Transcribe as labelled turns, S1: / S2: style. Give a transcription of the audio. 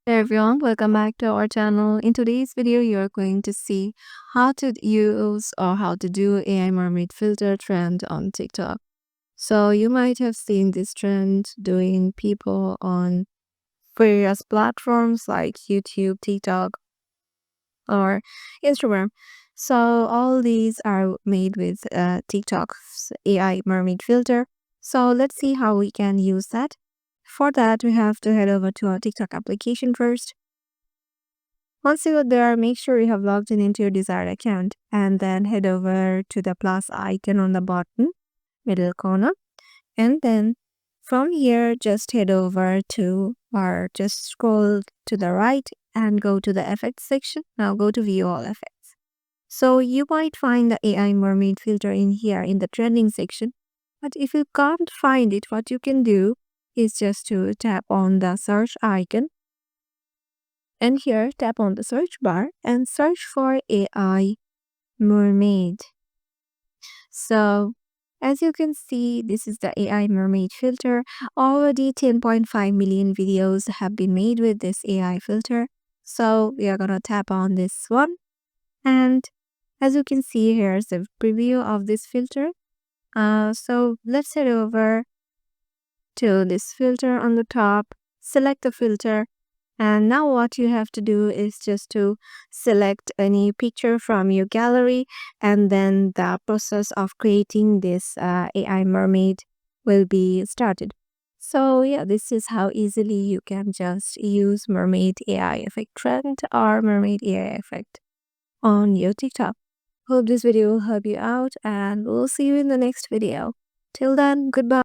S1: Hey everyone, welcome back to our channel. In today's video, you're going to see how to use or how to do AI mermaid filter trend on TikTok. So you might have seen this trend doing people on various platforms like YouTube, TikTok, or Instagram. So all these are made with TikTok's AI mermaid filter. So let's see how we can use that. For that, we have to head over to our TikTok application first. Once you go there, make sure you have logged in into your desired account and then head over to the plus icon on the bottom middle corner. And then from here, just head over to or just scroll to the right and go to the effects section. Now go to view all effects. So you might find the AI mermaid filter in here in the trending section. But if you can't find it, what you can do is just to tap on the search icon. And here, tap on the search bar and search for AI Mermaid. So, as you can see, this is the AI Mermaid filter. Already 10.5 million videos have been made with this AI filter. So, we are going to tap on this one. And as you can see, here's the preview of this filter. So, let's head over to this filter on the top, select the filter. And now what you have to do is just to select any picture from your gallery, and then the process of creating this AI mermaid will be started. So yeah, this is how easily you can just use mermaid AI effect trend or mermaid AI effect on your TikTok. Hope this video will help you out, and we'll see you in the next video. Till then, goodbye.